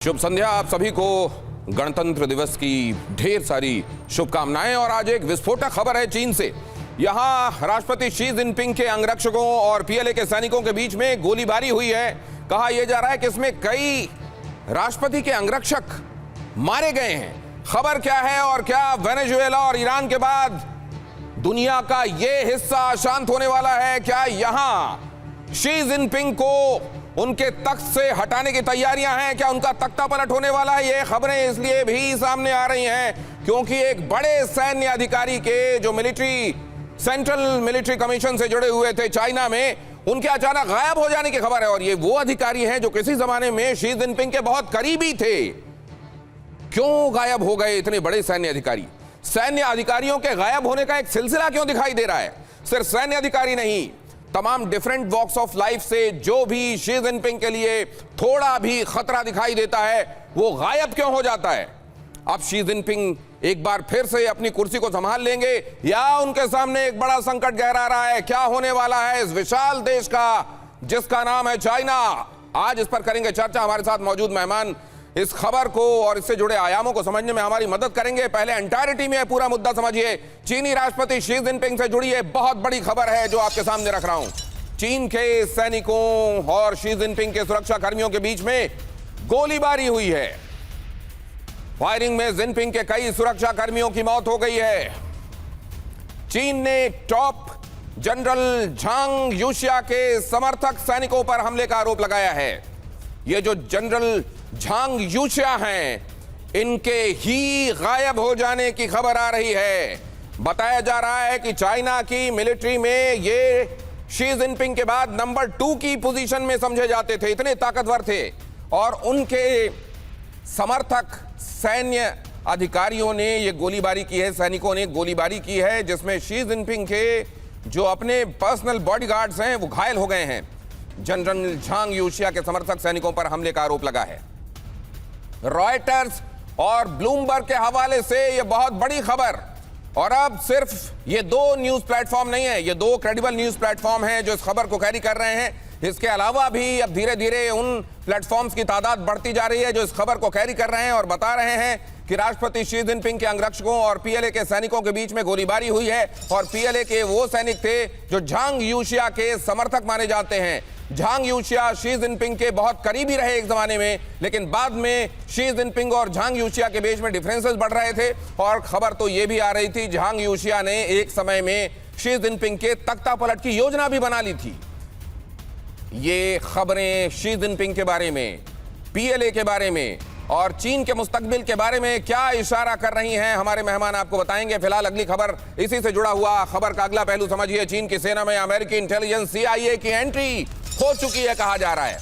शुभ संध्या। आप सभी को गणतंत्र दिवस की ढेर सारी शुभकामनाएं। और आज एक विस्फोटक खबर है चीन से। यहां राष्ट्रपति शी जिनपिंग के अंगरक्षकों और पीएलए के सैनिकों के बीच में गोलीबारी हुई है। कहा यह जा रहा है कि इसमें कई राष्ट्रपति के अंगरक्षक मारे गए हैं। खबर क्या है और क्या वेनेजुएला और ईरान के बाद दुनिया का यह हिस्सा शांत होने वाला है? क्या यहां शी जिनपिंग को उनके तख्त से हटाने की तैयारियां हैं? क्या उनका तख्ता पलट होने वाला है? ये खबरें इसलिए भी सामने आ रही हैं क्योंकि एक बड़े सैन्य अधिकारी के जो सेंट्रल मिलिट्री कमीशन से जुड़े हुए थे चाइना में, उनके अचानक गायब हो जाने की खबर है। और ये वो अधिकारी हैं जो किसी जमाने में शी जिनपिंग के बहुत करीबी थे। क्यों गायब हो गए इतने बड़े सैन्य अधिकारी? सैन्य अधिकारियों के गायब होने का एक सिलसिला क्यों दिखाई दे रहा है? सिर्फ सैन्य अधिकारी नहीं, तमाम डिफरेंट वॉक्स ऑफ लाइफ से जो भी शी जिनपिंग के लिए थोड़ा भी खतरा दिखाई देता है वो गायब क्यों हो जाता है? अब शी जिनपिंग एक बार फिर से अपनी कुर्सी को संभाल लेंगे या उनके सामने एक बड़ा संकट गहरा रहा है? क्या होने वाला है इस विशाल देश का जिसका नाम है चाइना? आज इस पर करेंगे चर्चा। हमारे साथ मौजूद मेहमान इस खबर को और इससे जुड़े आयामों को समझने में हमारी मदद करेंगे। पहले एंटायरिटी में पूरा मुद्दा समझिए। चीनी राष्ट्रपति शी जिनपिंग से जुड़ी है बहुत बड़ी खबर है जो आपके सामने रख रहा हूं। चीन के सैनिकों और शी जिनपिंग के सुरक्षा कर्मियों के बीच में गोलीबारी हुई है। फायरिंग में जिनपिंग के कई सुरक्षा कर्मियों की मौत हो गई है। चीन ने टॉप जनरल झांग यूशिया के समर्थक सैनिकों पर हमले का आरोप लगाया है। ये जो जनरल झांग यूशिया हैं, इनके ही गायब हो जाने की खबर आ रही है। बताया जा रहा है कि चाइना की मिलिट्री में ये शी जिनपिंग के बाद नंबर 2 की पोजीशन में समझे जाते थे, इतने ताकतवर थे। और उनके समर्थक सैन्य अधिकारियों ने ये गोलीबारी की है, सैनिकों ने गोलीबारी की है, जिसमें शी जिनपिंग के जो अपने पर्सनल बॉडीगार्ड्स हैं वो घायल हो गए हैं। जनरल झांग यूशिया के समर्थक सैनिकों पर हमले का आरोप लगा है। रॉयटर्स और ब्लूमबर्ग के हवाले से यह बहुत बड़ी खबर। और अब सिर्फ ये 2 न्यूज प्लेटफॉर्म नहीं है, ये 2 क्रेडिबल न्यूज प्लेटफॉर्म हैं जो इस खबर को कैरी कर रहे हैं। इसके अलावा भी अब धीरे धीरे उन प्लेटफॉर्म्स की तादाद बढ़ती जा रही है जो इस खबर को कैरी कर रहे हैं और बता रहे हैं कि राष्ट्रपति शी जिनपिंग के अंगरक्षकों और पीएलए के सैनिकों के बीच में गोलीबारी हुई है। और पीएलए के वो सैनिक थे जो झांग यूशिया के समर्थक माने जाते हैं। झांग यूशिया शी जिनपिंग के बहुत करीबी रहे एक जमाने में, लेकिन बाद में शी जिनपिंग और झांग यूशिया के बीच में डिफरेंसेस बढ़ रहे थे। और खबर तो यह भी आ रही थी झांग यूशिया ने एक समय में शी जिनपिंग के तख्ता पलट की योजना भी बना ली थी। ये खबरें शी जिनपिंग के बारे में, पीएलए के बारे में और चीन के मुस्तकबिल के बारे में क्या इशारा कर रही हैं, हमारे मेहमान आपको बताएंगे। फिलहाल अगली खबर इसी से जुड़ा हुआ खबर का अगला पहलू समझिए। चीन की सेना में अमेरिकी इंटेलिजेंस CIA की एंट्री हो चुकी है कहा जा रहा है।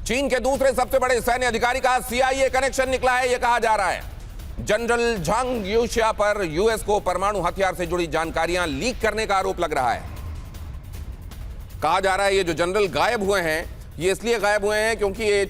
चीन के दूसरे सबसे बड़े सैन्य अधिकारी का CIA कनेक्शन निकला है यह कहा जा रहा है। जनरल झांग यूशिया पर यूएस को परमाणु हथियार से जुड़ी जानकारियां लीक करने का आरोप लग रहा है। कहा जा रहा है ये जो जनरल गायब हुए हैं ये इसलिए गायब हुए हैं क्योंकि ये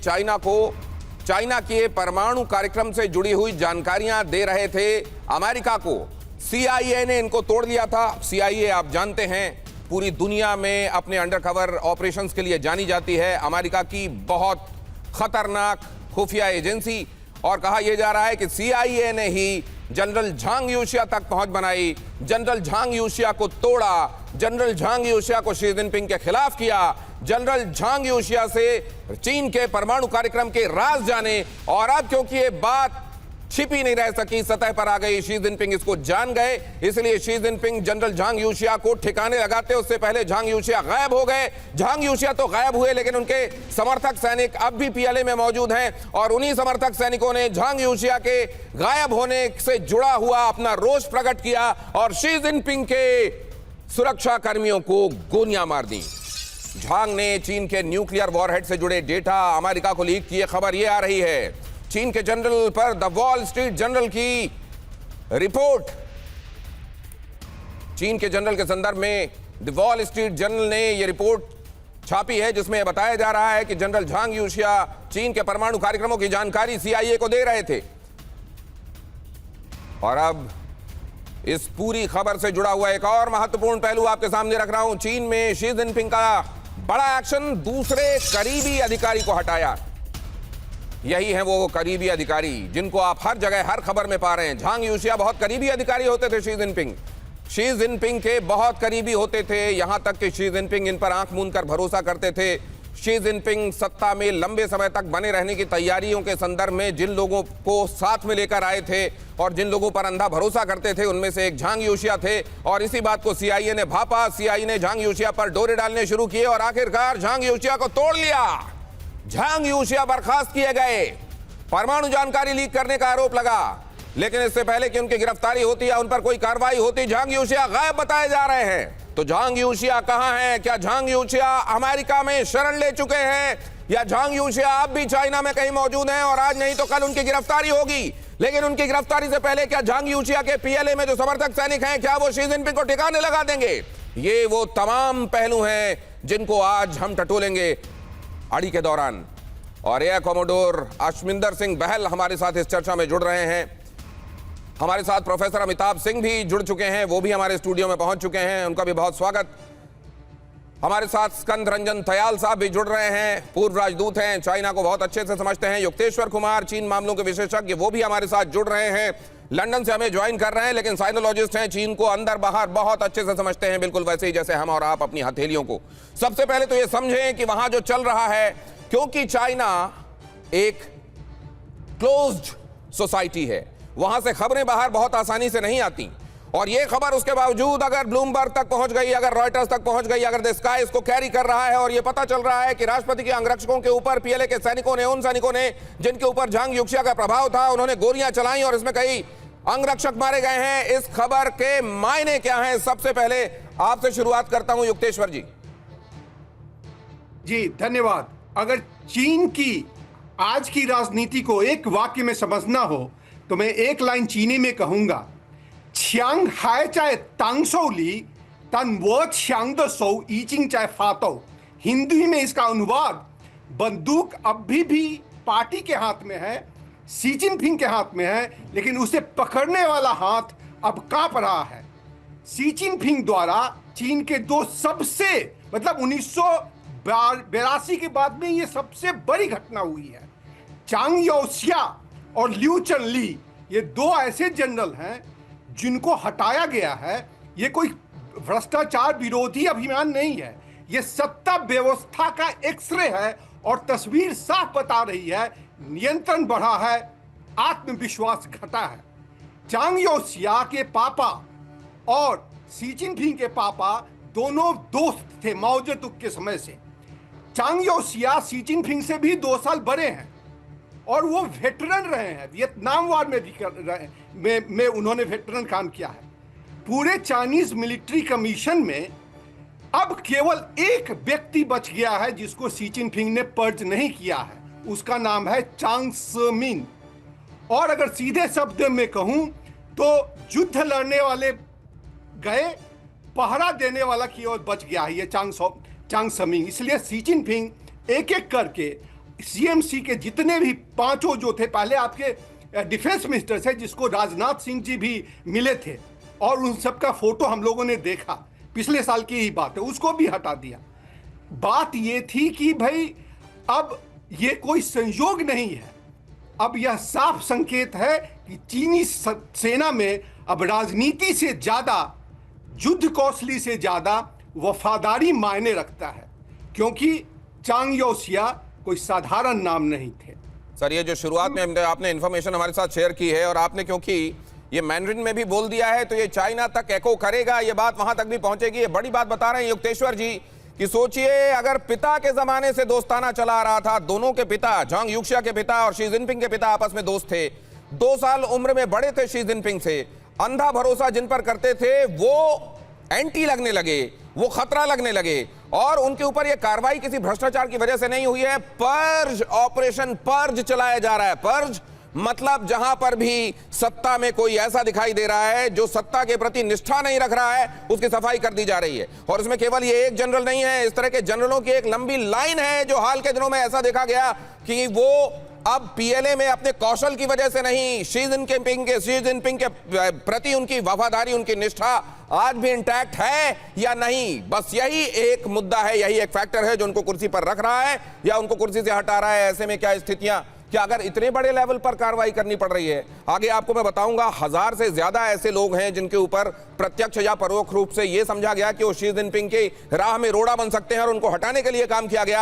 चाइना के परमाणु कार्यक्रम से जुड़ी हुई जानकारियां दे रहे थे अमेरिका को। CIA ने इनको तोड़ दिया था। CIA आप जानते हैं पूरी दुनिया में अपने अंडरकवर ऑपरेशंस के लिए जानी जाती है, अमेरिका की बहुत खतरनाक खुफिया एजेंसी। और कहा यह जा रहा है कि CIA ने ही जनरल झांग यूशिया तक पहुंच बनाई, जनरल झांग यूशिया को तोड़ा, जनरल झांग यूशिया को शी जिनपिंग के खिलाफ किया, जनरल झांग यूशिया से चीन के परमाणु कार्यक्रम के राज जाने। और अब क्योंकि ये बात छिपी नहीं रह सकी, सतह पर आ गई, शी जिनपिंग इसको जान गए, इसलिए शी जिनपिंग जनरल झांग यूशिया को ठिकाने लगाते उससे पहले झांग यूशिया गायब हो गए। झांग यूशिया तो गायब हुए लेकिन उनके समर्थक सैनिक अब भी पीएलए में मौजूद हैं और उन्हीं समर्थक सैनिकों ने झांग यूशिया के गायब होने से जुड़ा हुआ अपना रोष प्रकट किया और शी जिनपिंग के सुरक्षा कर्मियों को गोलियां मार दी। झांग ने चीन के न्यूक्लियर वॉरहेड से जुड़े डेटा अमेरिका को लीक किए। खबर यह आ रही है चीन के जनरल पर द वॉल स्ट्रीट जर्नल की रिपोर्ट। चीन के जनरल के संदर्भ में द वॉल स्ट्रीट जर्नल ने यह रिपोर्ट छापी है जिसमें बताया जा रहा है कि जनरल झांग यूशिया चीन के परमाणु कार्यक्रमों की जानकारी CIA को दे रहे थे। और अब इस पूरी खबर से जुड़ा हुआ एक और महत्वपूर्ण पहलू आपके सामने रख रहा हूं। चीन में शी जिनपिंग का बड़ा एक्शन, दूसरे करीबी अधिकारी को हटाया। यही है वो करीबी अधिकारी जिनको आप हर जगह हर खबर में पा रहे हैं। झांग यूशिया बहुत करीबी अधिकारी होते थे शी जिनपिंग के बहुत करीबी होते थे, यहां तक कि शी जिनपिंग इन पर आंख मूंद कर भरोसा करते थे। शी जिनपिंग सत्ता में लंबे समय तक बने रहने की तैयारियों के संदर्भ में जिन लोगों को साथ में लेकर आए थे और जिन लोगों पर अंधा भरोसा करते थे, उनमें से एक झांग यूशिया थे। और इसी बात को सीआईए ने भापा, सीआईए ने झांग यूशिया पर डोरे डालने शुरू किए और आखिरकार झांग यूशिया को तोड़ लिया। झांग यूशिया बर्खास्त किए गए, परमाणु जानकारी लीक करने का आरोप लगा, लेकिन इससे पहले कि उनकी गिरफ्तारी होती या उन पर कोई कार्रवाई होती, झांग यूशिया गायब बताए जा रहे हैं। तो झांग यूशिया कहां हैं? क्या झांग यूशिया अमेरिका में शरण ले चुके हैं या झांग यूशिया अब भी चाइना में कहीं मौजूद हैं और आज नहीं तो कल उनकी गिरफ्तारी होगी? लेकिन उनकी गिरफ्तारी से पहले क्या झांग यूशिया के पीएलए में जो समर्थक सैनिक हैं, क्या वो शी जिनपिंग को ठिकाने लगा देंगे? ये वो तमाम पहलू हैं जिनको आज हम टटोलेंगे अड़ी के दौरान। और एयर कॉमोडोर अशमिंदर सिंह बहल हमारे साथ इस चर्चा में जुड़ रहे हैं। हमारे साथ प्रोफेसर अमिताभ सिंह भी जुड़ चुके हैं, वो भी हमारे स्टूडियो में पहुंच चुके हैं, उनका भी बहुत स्वागत। हमारे साथ स्कंद रंजन थयाल साहब भी जुड़ रहे हैं, पूर्व राजदूत हैं, चाइना को बहुत अच्छे से समझते हैं। युक्तेश्वर कुमार, चीन मामलों के विशेषज्ञ, वो भी हमारे साथ जुड़ रहे हैं, लंदन से हमें ज्वाइन कर रहे हैं, लेकिन साइनोलॉजिस्ट हैं, चीन को अंदर बाहर बहुत अच्छे से समझते हैं, बिल्कुल वैसे ही जैसे हम और आप अपनी हथेलियों को। सबसे पहले तो ये समझें कि वहां जो चल रहा है, क्योंकि चाइना एक क्लोज्ड सोसाइटी है, वहां से खबरें बाहर बहुत आसानी से नहीं आती। और ये खबर उसके बावजूद अगर ब्लूमबर्ग तक पहुंच गई, अगर रॉयटर्स तक पहुंच गई, अगर द स्काई इसको कैरी कर रहा है और ये पता चल रहा है कि राष्ट्रपति के अंगरक्षकों के ऊपर पीएलए के सैनिकों ने, उन सैनिकों ने जिनके ऊपर झांग यूशिया का प्रभाव था, उन्होंने गोलियां चलाई और इसमें कई अंगरक्षक मारे गए हैं, इस खबर के मायने क्या हैं? सबसे पहले आपसे शुरुआत करता हूं युक्तेश्वर जी। जी धन्यवाद। अगर चीन की आज की राजनीति को एक वाक्य में समझना हो तो मैं एक लाइन चीनी में कहूंगा, qiang hai zai tang shou li tan wo qiang de shou yi jing zai fa dou। Hindi में इसका अनुवाद, बंदूक अभी भी पार्टी के हाथ में है, शी जिनपिंग के हाथ में है, लेकिन उसे पकड़ने वाला हाथ अब कांप रहा है। शी जिनपिंग द्वारा चीन के दो सबसे, मतलब 1982 के बाद में ये सबसे बड़ी घटना हुई है। झांग यूशिया और लिू चनली, ये दो ऐसे जनरल हैं जिनको हटाया गया है। ये कोई भ्रष्टाचार विरोधी अभियान नहीं है, ये सत्ता व्यवस्था का एक्सरे है और तस्वीर साफ बता रही है, नियंत्रण बढ़ा है, आत्मविश्वास घटा है। झांग यूशिया के पापा और शी जिनपिंग के पापा दोनों दोस्त थे माओ जेतुंग के समय से। झांग यूशिया शी जिनपिंग से भी 2 साल बड़े हैं और वो वेटरन रहे हैं, वियतनाम वार में भी में उन्होंने वेटरन काम किया है। पूरे चाइनीज मिलिट्री कमीशन में अब केवल एक व्यक्ति बच गया है जिसको शी जिनपिंग ने पर्ज नहीं किया है, उसका नाम है चांग सेमिन। और अगर सीधे शब्द में कहूं तो युद्ध लड़ने वाले गए, पहरा देने वाला की ओर बच गया है ये चांग सेमिन। इसलिए शी जिनपिंग एक एक करके सीएमसी के जितने भी 5 जो थे, पहले आपके डिफेंस मिनिस्टर थे जिसको राजनाथ सिंह जी भी मिले थे और उन सब का फोटो हम लोगों ने देखा, पिछले साल की ही बात है, उसको भी हटा दिया। बात ये थी कि भाई अब ये कोई संयोग नहीं है, अब यह साफ संकेत है कि चीनी सेना में अब राजनीति से ज्यादा, युद्ध कौशली से ज्यादा वफादारी मायने रखता है, क्योंकि झांग यूशिया कोई साधारण नाम नहीं थे। सर, ये जो शुरुआत में आपने इंफॉर्मेशन हमारे साथ शेयर की है और आपने क्योंकि ये मैंड्रिन में भी बोल दिया है तो ये चाइना तक एको करेगा, ये बात वहां तक भी पहुंचेगी, ये बड़ी बात बता रहे हैं युक्तेश्वर जी कि सोचिए अगर पिता के जमाने से दोस्ताना चला आ रहा था, दोनों के पिता, झांग यूशिया के पिता और शी जिनपिंग के पिता आपस में दोस्त थे, 2 साल उम्र में बड़े थे शी जिनपिंग से, अंधा भरोसा जिन पर करते थे वो एंटी लगने लगे, वो खतरा लगने लगे और उनके ऊपर यह कार्रवाई किसी भ्रष्टाचार की वजह से नहीं हुई है, पर्ज, ऑपरेशन पर्ज चलाया जा रहा है। पर्ज मतलब जहां पर भी सत्ता में कोई ऐसा दिखाई दे रहा है जो सत्ता के प्रति निष्ठा नहीं रख रहा है, उसकी सफाई कर दी जा रही है। और इसमें केवल ये एक जनरल नहीं है, इस तरह के जनरलों की एक लंबी लाइन है जो हाल के दिनों में ऐसा देखा गया कि वो अब पीएलए में अपने कौशल की वजह से नहीं, शी जिनपिंग के प्रति उनकी वफादारी, उनकी निष्ठा आज भी इंटैक्ट है या नहीं, बस यही एक मुद्दा है, यही एक फैक्टर है जो उनको कुर्सी पर रख रहा है या उनको कुर्सी से हटा रहा है। ऐसे में क्या स्थितियां कि अगर इतने बड़े लेवल पर कार्रवाई करनी पड़ रही है, आगे आपको मैं बताऊंगा 1000 से ज्यादा ऐसे लोग हैं जिनके ऊपर प्रत्यक्ष या परोक्ष रूप से यह समझा गया कि वो शी जिनपिंग की राह में रोड़ा बन सकते हैं और उनको हटाने के लिए काम किया गया।